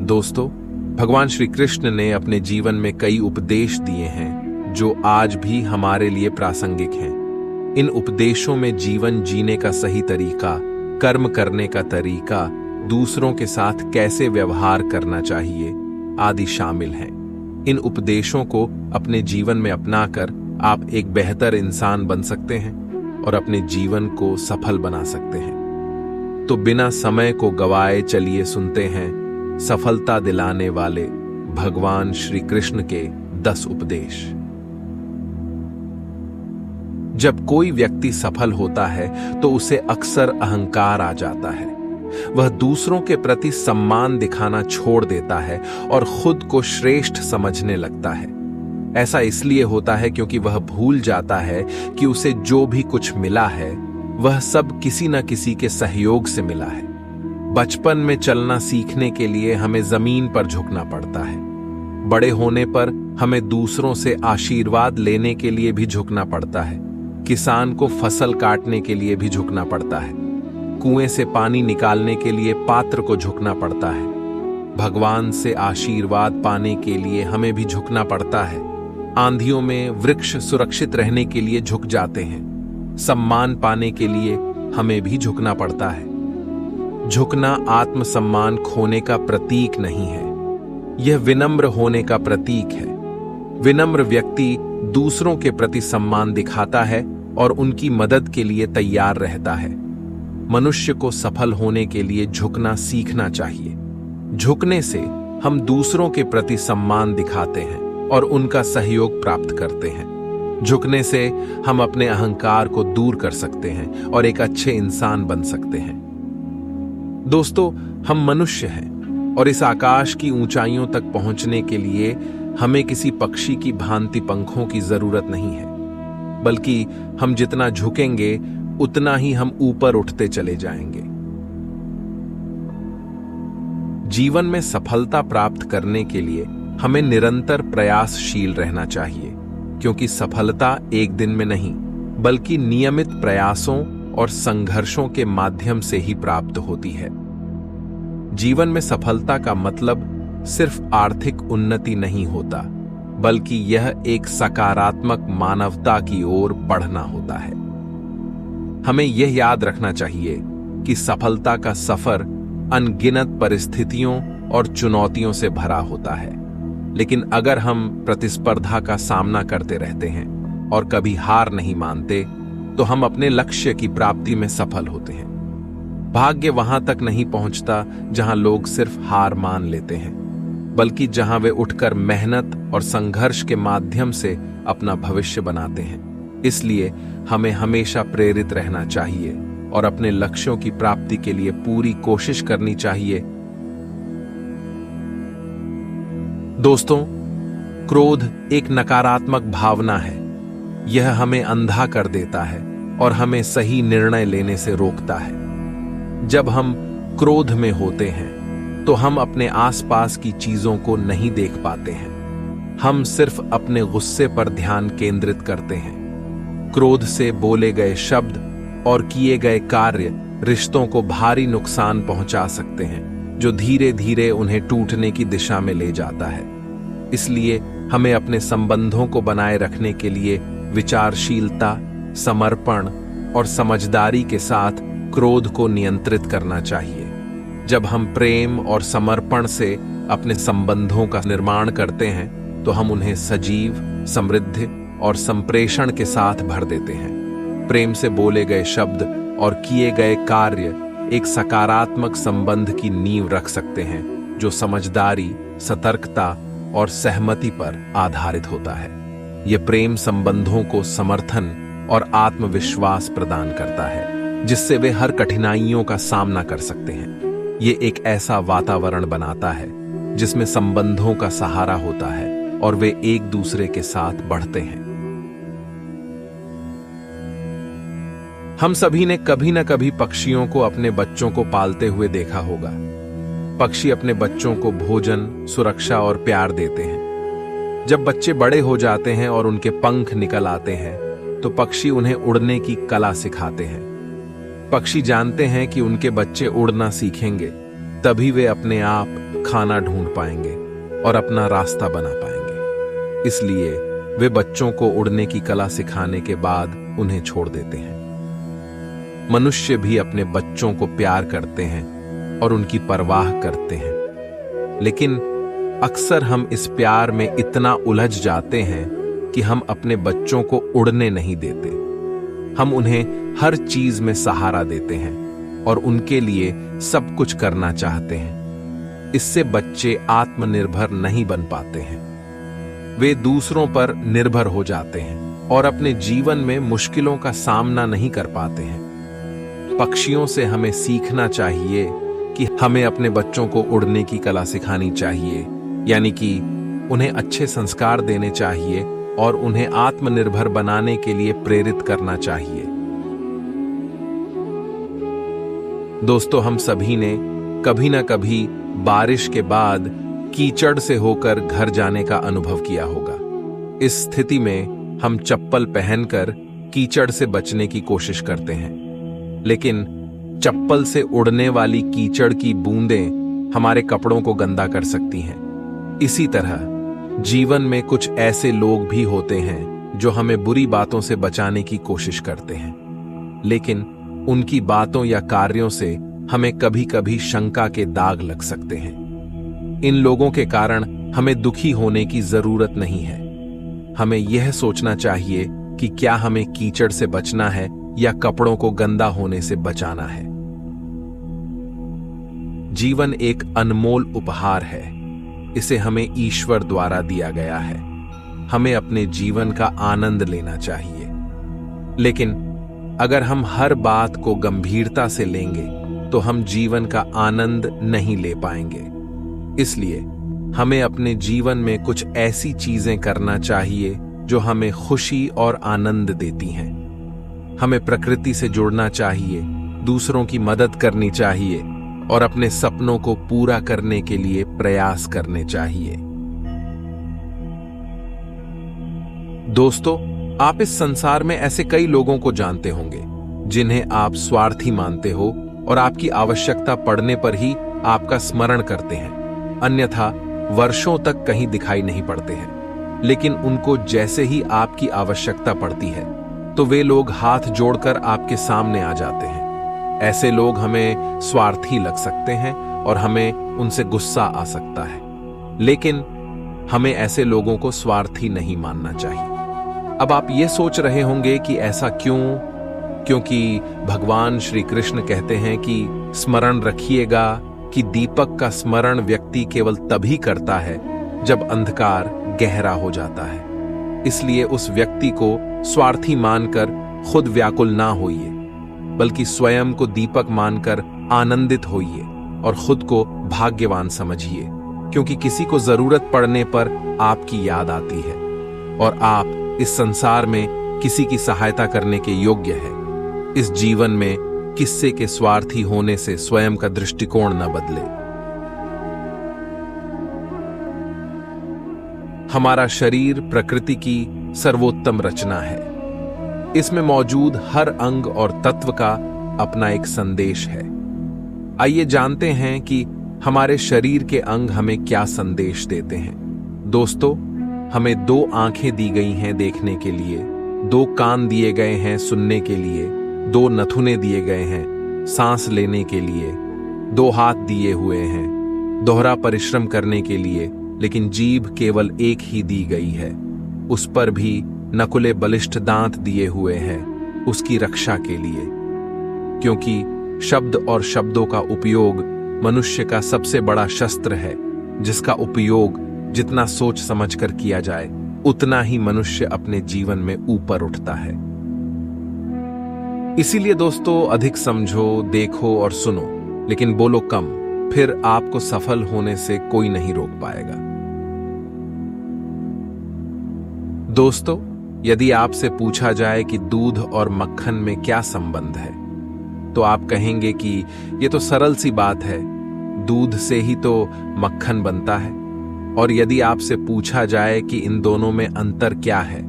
दोस्तों, भगवान श्री कृष्ण ने अपने जीवन में कई उपदेश दिए हैं जो आज भी हमारे लिए प्रासंगिक हैं। इन उपदेशों में जीवन जीने का सही तरीका, कर्म करने का तरीका, दूसरों के साथ कैसे व्यवहार करना चाहिए आदि शामिल हैं। इन उपदेशों को अपने जीवन में अपनाकर आप एक बेहतर इंसान बन सकते हैं और अपने जीवन को सफल बना सकते हैं। तो बिना समय को गवाए चलिए सुनते हैं सफलता दिलाने वाले भगवान श्री कृष्ण के 10 उपदेश। जब कोई व्यक्ति सफल होता है तो उसे अक्सर अहंकार आ जाता है। वह दूसरों के प्रति सम्मान दिखाना छोड़ देता है और खुद को श्रेष्ठ समझने लगता है। ऐसा इसलिए होता है क्योंकि वह भूल जाता है कि उसे जो भी कुछ मिला है वह सब किसी न किसी के सहयोग से मिला है। बचपन में चलना सीखने के लिए हमें जमीन पर झुकना पड़ता है। बड़े होने पर हमें दूसरों से आशीर्वाद लेने के लिए भी झुकना पड़ता है। किसान को फसल काटने के लिए भी झुकना पड़ता है। कुएं से पानी निकालने के लिए पात्र को झुकना पड़ता है। भगवान से आशीर्वाद पाने के लिए हमें भी झुकना पड़ता है। आंधियों में वृक्ष सुरक्षित रहने के लिए झुक जाते हैं। सम्मान पाने के लिए हमें भी झुकना पड़ता है। झुकना आत्मसम्मान खोने का प्रतीक नहीं है, यह विनम्र होने का प्रतीक है। विनम्र व्यक्ति दूसरों के प्रति सम्मान दिखाता है और उनकी मदद के लिए तैयार रहता है। मनुष्य को सफल होने के लिए झुकना सीखना चाहिए। झुकने से हम दूसरों के प्रति सम्मान दिखाते हैं और उनका सहयोग प्राप्त करते हैं। झुकने से हम अपने अहंकार को दूर कर सकते हैं और एक अच्छे इंसान बन सकते हैं। दोस्तों, हम मनुष्य हैं और इस आकाश की ऊंचाइयों तक पहुंचने के लिए हमें किसी पक्षी की भांति पंखों की जरूरत नहीं है, बल्कि हम जितना झुकेंगे उतना ही हम ऊपर उठते चले जाएंगे। जीवन में सफलता प्राप्त करने के लिए हमें निरंतर प्रयासशील रहना चाहिए, क्योंकि सफलता एक दिन में नहीं बल्कि नियमित प्रयासों और संघर्षों के माध्यम से ही प्राप्त होती है। जीवन में सफलता का मतलब सिर्फ आर्थिक उन्नति नहीं होता, बल्कि यह एक सकारात्मक मानवता की ओर बढ़ना होता है। हमें यह याद रखना चाहिए कि सफलता का सफर अनगिनत परिस्थितियों और चुनौतियों से भरा होता है, लेकिन अगर हम प्रतिस्पर्धा का सामना करते रहते हैं और कभी हार नहीं मानते तो हम अपने लक्ष्य की प्राप्ति में सफल होते हैं। भाग्य वहां तक नहीं पहुंचता जहां लोग सिर्फ हार मान लेते हैं, बल्कि जहां वे उठकर मेहनत और संघर्ष के माध्यम से अपना भविष्य बनाते हैं। इसलिए हमें हमेशा प्रेरित रहना चाहिए और अपने लक्ष्यों की प्राप्ति के लिए पूरी कोशिश करनी चाहिए। दोस्तों, क्रोध एक नकारात्मक भावना है। यह हमें अंधा कर देता है और हमें सही निर्णय लेने से रोकता है। जब हम क्रोध में होते हैं तो हम अपने आसपास की चीजों को नहीं देख पाते हैं। हम सिर्फ अपने गुस्से पर ध्यान केंद्रित करते हैं। क्रोध से बोले गए शब्द और किए गए कार्य रिश्तों को भारी नुकसान पहुंचा सकते हैं, जो धीरे धीरे उन्हें टूटने की दिशा में ले जाता है। इसलिए हमें अपने संबंधों को बनाए रखने के लिए विचारशीलता, समर्पण और समझदारी के साथ क्रोध को नियंत्रित करना चाहिए। जब हम प्रेम और समर्पण से अपने संबंधों का निर्माण करते हैं तो हम उन्हें सजीव, समृद्ध और संप्रेषण के साथ भर देते हैं। प्रेम से बोले गए शब्द और किए गए कार्य एक सकारात्मक संबंध की नींव रख सकते हैं, जो समझदारी, सतर्कता और सहमति पर आधारित होता है। यह प्रेम संबंधों को समर्थन और आत्मविश्वास प्रदान करता है, जिससे वे हर कठिनाइयों का सामना कर सकते हैं। यह एक ऐसा वातावरण बनाता है जिसमें संबंधों का सहारा होता है और वे एक दूसरे के साथ बढ़ते हैं। हम सभी ने कभी न कभी पक्षियों को अपने बच्चों को पालते हुए देखा होगा। पक्षी अपने बच्चों को भोजन, सुरक्षा और प्यार देते हैं। जब बच्चे बड़े हो जाते हैं और उनके पंख निकल आते हैं तो पक्षी उन्हें उड़ने की कला सिखाते हैं। पक्षी जानते हैं कि उनके बच्चे उड़ना सीखेंगे तभी वे अपने आप खाना ढूंढ पाएंगे और अपना रास्ता बना पाएंगे। इसलिए वे बच्चों को उड़ने की कला सिखाने के बाद उन्हें छोड़ देते हैं। मनुष्य भी अपने बच्चों को प्यार करते हैं और उनकी परवाह करते हैं, लेकिन अक्सर हम इस प्यार में इतना उलझ जाते हैं कि हम अपने बच्चों को उड़ने नहीं देते। हम उन्हें हर चीज में सहारा देते हैं और उनके लिए सब कुछ करना चाहते हैं। इससे बच्चे आत्मनिर्भर नहीं बन पाते हैं। वे दूसरों पर निर्भर हो जाते हैं और अपने जीवन में मुश्किलों का सामना नहीं कर पाते हैं। पक्षियों से हमें सीखना चाहिए कि हमें अपने बच्चों को उड़ने की कला सिखानी चाहिए, यानी कि उन्हें अच्छे संस्कार देने चाहिए और उन्हें आत्मनिर्भर बनाने के लिए प्रेरित करना चाहिए। दोस्तों, हम सभी ने कभी ना कभी बारिश के बाद कीचड़ से होकर घर जाने का अनुभव किया होगा। इस स्थिति में हम चप्पल पहनकर कीचड़ से बचने की कोशिश करते हैं, लेकिन चप्पल से उड़ने वाली कीचड़ की बूंदें हमारे कपड़ों को गंदा कर सकती हैं। इसी तरह जीवन में कुछ ऐसे लोग भी होते हैं जो हमें बुरी बातों से बचाने की कोशिश करते हैं, लेकिन उनकी बातों या कार्यों से हमें कभी-कभी शंका के दाग लग सकते हैं। इन लोगों के कारण हमें दुखी होने की जरूरत नहीं है। हमें यह सोचना चाहिए कि क्या हमें कीचड़ से बचना है या कपड़ों को गंदा होने से बचाना है। जीवन एक अनमोल उपहार है। इसे हमें ईश्वर द्वारा दिया गया है। हमें अपने जीवन का आनंद लेना चाहिए, लेकिन अगर हम हर बात को गंभीरता से लेंगे तो हम जीवन का आनंद नहीं ले पाएंगे। इसलिए हमें अपने जीवन में कुछ ऐसी चीजें करना चाहिए जो हमें खुशी और आनंद देती हैं। हमें प्रकृति से जुड़ना चाहिए, दूसरों की मदद करनी चाहिए और अपने सपनों को पूरा करने के लिए प्रयास करने चाहिए। दोस्तों, आप इस संसार में ऐसे कई लोगों को जानते होंगे जिन्हें आप स्वार्थी मानते हो और आपकी आवश्यकता पड़ने पर ही आपका स्मरण करते हैं, अन्यथा वर्षों तक कहीं दिखाई नहीं पड़ते हैं। लेकिन उनको जैसे ही आपकी आवश्यकता पड़ती है तो वे लोग हाथ जोड़कर आपके सामने आ जाते हैं। ऐसे लोग हमें स्वार्थी लग सकते हैं और हमें उनसे गुस्सा आ सकता है, लेकिन हमें ऐसे लोगों को स्वार्थी नहीं मानना चाहिए। अब आप ये सोच रहे होंगे कि ऐसा क्यों? क्योंकि भगवान श्री कृष्ण कहते हैं कि स्मरण रखिएगा कि दीपक का स्मरण व्यक्ति केवल तभी करता है जब अंधकार गहरा हो जाता है। इसलिए उस व्यक्ति को स्वार्थी मानकर खुद व्याकुल ना होइए, बल्कि स्वयं को दीपक मानकर आनंदित होइए और खुद को भाग्यवान समझिए, क्योंकि किसी को जरूरत पड़ने पर आपकी याद आती है और आप इस संसार में किसी की सहायता करने के योग्य है। इस जीवन में किसी के स्वार्थी होने से स्वयं का दृष्टिकोण न बदले। हमारा शरीर प्रकृति की सर्वोत्तम रचना है। इसमें मौजूद हर अंग और तत्व का अपना एक संदेश है। आइए जानते हैं कि हमारे शरीर के अंग हमें क्या संदेश देते हैं। दोस्तों, हमें 2 आंखें दी गई हैं देखने के लिए, 2 कान दिए गए हैं सुनने के लिए, 2 नथुने दिए गए हैं सांस लेने के लिए, 2 हाथ दिए हुए हैं दोहरा परिश्रम करने के लिए, लेकिन जीभ केवल एक ही दी गई है। उस पर भी नकुले बलिष्ठ दांत दिए हुए हैं उसकी रक्षा के लिए, क्योंकि शब्द और शब्दों का उपयोग मनुष्य का सबसे बड़ा शस्त्र है, जिसका उपयोग जितना सोच समझकर किया जाए उतना ही मनुष्य अपने जीवन में ऊपर उठता है। इसीलिए दोस्तों, अधिक समझो, देखो और सुनो, लेकिन बोलो कम, फिर आपको सफल होने से कोई नहीं रोक पाएगा। दोस्तों, यदि आपसे पूछा जाए कि दूध और मक्खन में क्या संबंध है, तो आप कहेंगे कि यह तो सरल सी बात है, दूध से ही तो मक्खन बनता है। और यदि आपसे पूछा जाए कि इन दोनों में अंतर क्या है,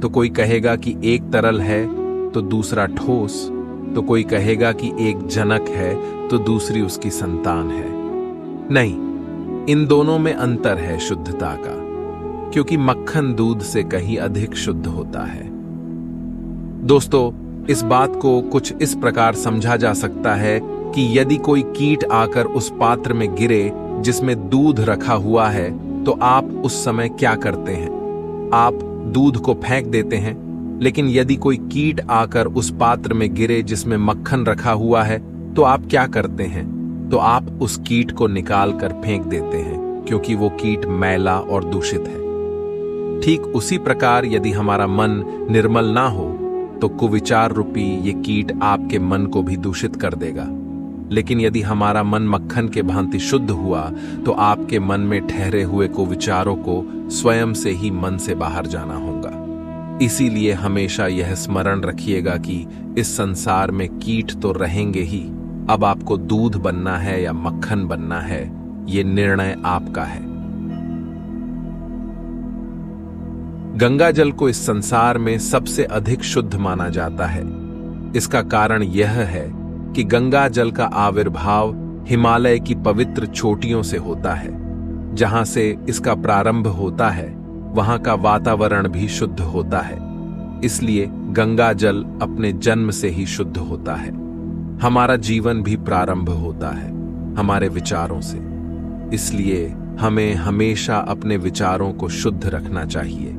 तो कोई कहेगा कि एक तरल है तो दूसरा ठोस, तो कोई कहेगा कि एक जनक है तो दूसरी उसकी संतान है। नहीं, इन दोनों में अंतर है शुद्धता का, क्योंकि मक्खन दूध से कहीं अधिक शुद्ध होता है। दोस्तों, इस बात को कुछ इस प्रकार समझा जा सकता है कि यदि कोई कीट आकर उस पात्र में गिरे जिसमें दूध रखा हुआ है, तो आप उस समय क्या करते हैं? आप दूध को फेंक देते हैं। लेकिन यदि कोई कीट आकर उस पात्र में गिरे जिसमें मक्खन रखा हुआ है, तो आप क्या करते हैं? तो आप उस कीट को निकाल कर फेंक देते हैं, क्योंकि वो कीट मैला और दूषित है। ठीक उसी प्रकार यदि हमारा मन निर्मल ना हो, तो कुविचार रूपी ये कीट आपके मन को भी दूषित कर देगा। लेकिन यदि हमारा मन मक्खन के भांति शुद्ध हुआ, तो आपके मन में ठहरे हुए कुविचारों को स्वयं से ही मन से बाहर जाना होगा। इसीलिए हमेशा यह स्मरण रखिएगा कि इस संसार में कीट तो रहेंगे ही। अब आपको दूध बनना है या मक्खन बनना है, ये निर्णय आपका है। गंगा जल को इस संसार में सबसे अधिक शुद्ध माना जाता है। इसका कारण यह है कि गंगा जल का आविर्भाव हिमालय की पवित्र चोटियों से होता है। जहां से इसका प्रारंभ होता है, वहां का वातावरण भी शुद्ध होता है। इसलिए गंगा जल अपने जन्म से ही शुद्ध होता है। हमारा जीवन भी प्रारंभ होता है हमारे विचारों से। इसलिए हमें हमेशा अपने विचारों को शुद्ध रखना चाहिए,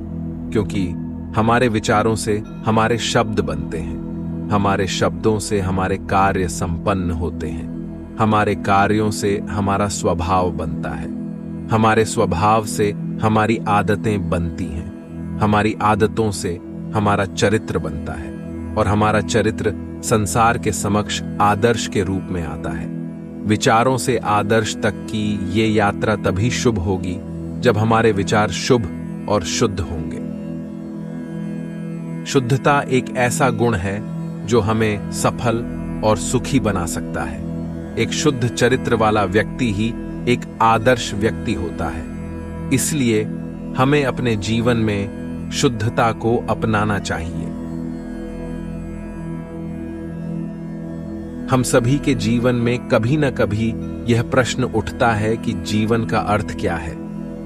क्योंकि हमारे विचारों से हमारे शब्द बनते हैं। हमारे शब्दों से हमारे कार्य संपन्न होते हैं। हमारे कार्यों से हमारा स्वभाव बनता है। हमारे स्वभाव से हमारी आदतें बनती हैं। हमारी आदतों से हमारा चरित्र बनता है, और हमारा चरित्र संसार के समक्ष आदर्श के रूप में आता है। विचारों से आदर्श तक की ये यात्रा तभी शुभ होगी जब हमारे विचार शुभ और शुद्ध होंगे। शुद्धता एक ऐसा गुण है जो हमें सफल और सुखी बना सकता है। एक शुद्ध चरित्र वाला व्यक्ति ही एक आदर्श व्यक्ति होता है। इसलिए हमें अपने जीवन में शुद्धता को अपनाना चाहिए। हम सभी के जीवन में कभी न कभी यह प्रश्न उठता है कि जीवन का अर्थ क्या है।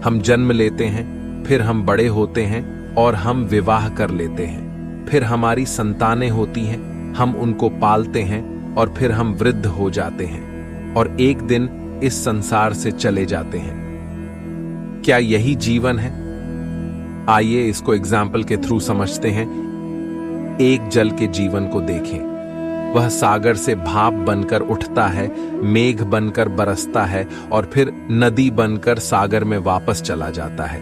हम जन्म लेते हैं, फिर हम बड़े होते हैं और हम विवाह कर लेते हैं। फिर हमारी संतानें होती हैं, हम उनको पालते हैं और फिर हम वृद्ध हो जाते हैं और एक दिन इस संसार से चले जाते हैं। क्या यही जीवन है? आइए इसको एग्जाम्पल के थ्रू समझते हैं। एक जल के जीवन को देखें। वह सागर से भाप बनकर उठता है, मेघ बनकर बरसता है और फिर नदी बनकर सागर में वापस चला जाता है।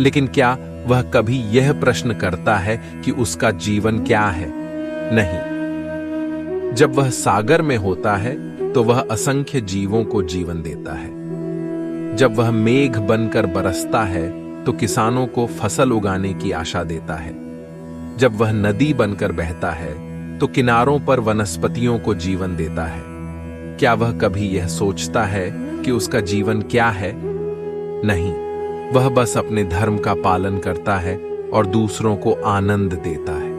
लेकिन क्या वह कभी यह प्रश्न करता है कि उसका जीवन क्या है? नहीं। जब वह सागर में होता है तो वह असंख्य जीवों को जीवन देता है। जब वह मेघ बनकर बरसता है तो किसानों को फसल उगाने की आशा देता है। जब वह नदी बनकर बहता है तो किनारों पर वनस्पतियों को जीवन देता है। क्या वह कभी यह सोचता है कि उसका जीवन क्या है? नहीं। वह बस अपने धर्म का पालन करता है और दूसरों को आनंद देता है।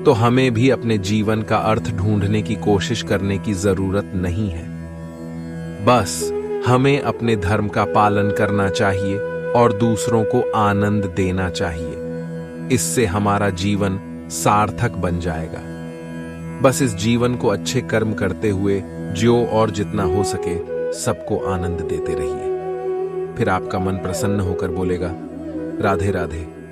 तो हमें भी अपने जीवन का अर्थ ढूंढने की कोशिश करने की जरूरत नहीं है। बस हमें अपने धर्म का पालन करना चाहिए और दूसरों को आनंद देना चाहिए। इससे हमारा जीवन सार्थक बन जाएगा। बस इस जीवन को अच्छे कर्म करते हुए जो और जितना हो सके सबको आनंद देते रहिए। फिर आपका मन प्रसन्न होकर बोलेगा, राधे राधे।